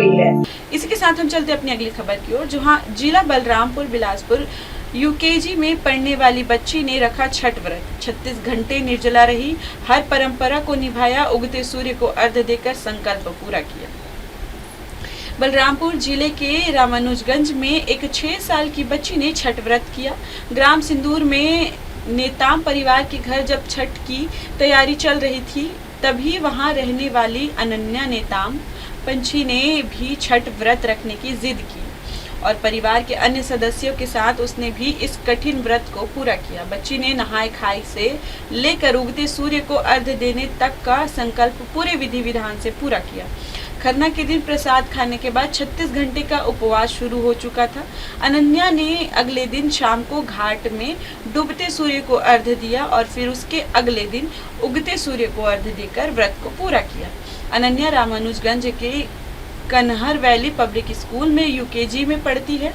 गई है। इसी के साथ हम चलते अपनी अगली खबर की ओर, जहां जिला बलरामपुर बिलासपुर यूकेजी में पढ़ने वाली बच्ची ने रखा छठ व्रत। 36 घंटे निर्जला रही, हर परंपरा को निभाया, उगते सूर्य को अर्घ्य देकर संकल्प पूरा किया। बलरामपुर जिले के रामानुजगंज में एक 6 साल की बच्ची ने छठ व्रत किया। ग्राम सिंदूर में नेताम परिवार के घर जब छठ की तैयारी चल रही थी, तभी वहां रहने वाली अनन्या नेताम पंछी ने भी छठ व्रत रखने की जिद की और परिवार के अन्य सदस्यों के साथ उसने भी इस कठिन व्रत को पूरा किया। बच्ची ने नहाय खाई से लेकर उगते सूर्य को अर्घ्य देने तक का संकल्प पूरे विधि विधान से पूरा किया। खरना के दिन प्रसाद खाने के बाद 36 घंटे का उपवास शुरू हो चुका था। अनन्या ने अगले दिन शाम को घाट में डूबते सूर्य को अर्घ्य दिया और फिर उसके अगले दिन उगते सूर्य को अर्घ्य देकर व्रत को पूरा किया। अनन्या रामानुजगंज के कन्हर वैली पब्लिक स्कूल में यूकेजी में पढ़ती है।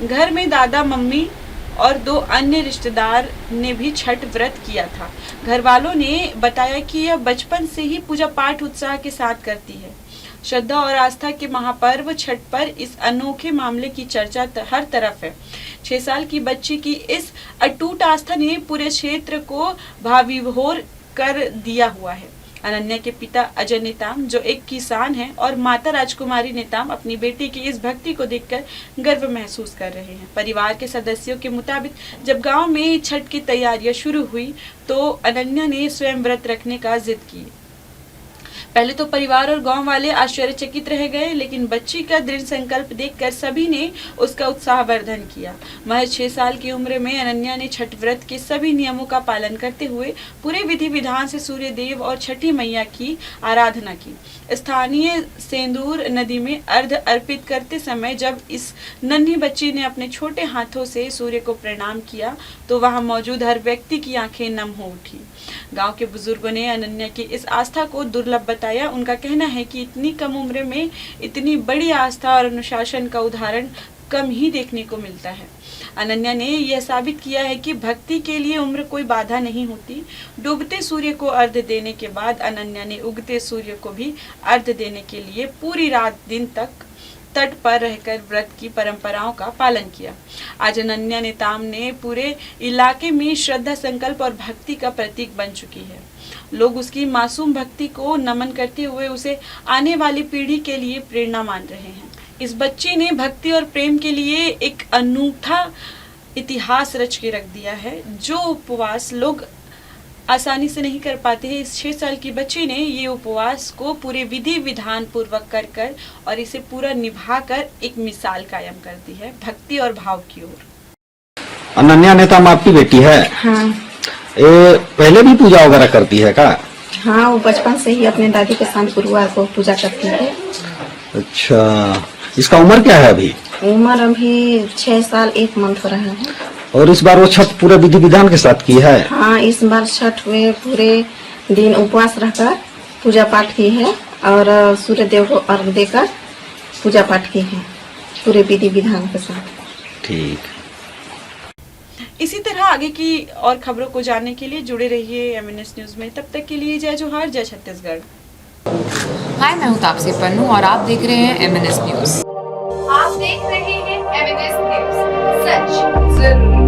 घर में दादा मम्मी और 2 अन्य रिश्तेदार ने भी छठ व्रत किया था। घर वालों ने बताया कि यह बचपन से ही पूजा पाठ उत्साह के साथ करती है। श्रद्धा और आस्था के महापर्व छठ पर इस अनोखे मामले की चर्चा हर तरफ है। 6 साल की बच्ची की इस अटूट आस्था ने पूरे क्षेत्र को भाविभोर कर दिया हुआ है। अनन्या के पिता अजय नेताम, जो एक किसान हैं, और माता राजकुमारी नेताम अपनी बेटी की इस भक्ति को देखकर गर्व महसूस कर रहे हैं। परिवार के सदस्यों के मुताबिक जब गांव में छठ की तैयारियां शुरू हुई तो अनन्या ने स्वयं व्रत रखने का जिद की। पहले तो परिवार और गांव वाले आश्चर्यचकित रह गए, लेकिन बच्ची का दृढ़ संकल्प देखकर सभी ने उसका उत्साहवर्धन किया। महज 6 साल की उम्र में अनन्या ने छठ व्रत के सभी नियमों का पालन करते हुए पूरे विधि विधान से सूर्य देव और छठी मैया की आराधना की। स्थानीय सेंदूर नदी में अर्घ्य अर्पित करते समय जब इस नन्ही बच्ची ने अपने छोटे हाथों से सूर्य को प्रणाम किया तो वहां मौजूद हर व्यक्ति की आंखें नम हो उठी। गांव के बुजुर्गों ने अनन्या की इस आस्था को दुर्लभ बताया। उनका कहना है कि इतनी कम उम्र में इतनी बड़ी आस्था और अनुशासन का उदाहरण कम ही देखने को मिलता है। अनन्या ने यह साबित किया है कि भक्ति के लिए उम्र कोई बाधा नहीं होती। डूबते सूर्य को अर्घ्य देने के बाद अनन्या ने उगते सूर्य को भी अर्घ्य देने के लिए पूरी रात दिन तक तट पर रहकर व्रत की परंपराओं का पालन किया। आज अनन्या नेताम ने पूरे इलाके में श्रद्धा, संकल्प और भक्ति का प्रतीक बन चुकी है। लोग उसकी मासूम भक्ति को नमन करते हुए उसे आने वाली पीढ़ी के लिए प्रेरणा मान रहे हैं। इस बच्ची ने भक्ति और प्रेम के लिए एक अनूठा इतिहास रच के रख दिया है, जो उपवास लोग आसानी से नहीं कर पाते हैं। इस 6 साल की बच्ची ने ये उपवास को पूरे विधि विधान पूर्वक कर और इसे पूरा निभाकर एक मिसाल कायम कर दी है भक्ति और भाव की ओर। अनन्या नेताम आपकी बेटी है? हाँ। ये पहले भी पूजा वगैरह करती है क्या? हाँ, वो बचपन से ही अपने दादी के साथ गुरुवार को पूजा करती है। अच्छा, इसका उम्र क्या है अभी? उम्र अभी 6 साल 1 मंथ हो रहा है। और इस बार वो छठ पूरे विधि विधान के साथ की है? हाँ, इस बार छठ में पूरे दिन उपवास रहकर पूजा पाठ की है और सूर्य देव को अर्घ्य देकर पूजा पाठ की है पूरे विधि विधान के साथ। ठीक। इसी तरह आगे की और खबरों को जानने के लिए जुड़े रहिए MNS न्यूज में। तब तक के लिए जय जोहार, जय छत्तीसगढ़। हाय, मैं हूँ तापसी पन्नू और आप देख रहे हैं MNS न्यूज। आप देख रहे हैं MNS न्यूज, सच जरूर।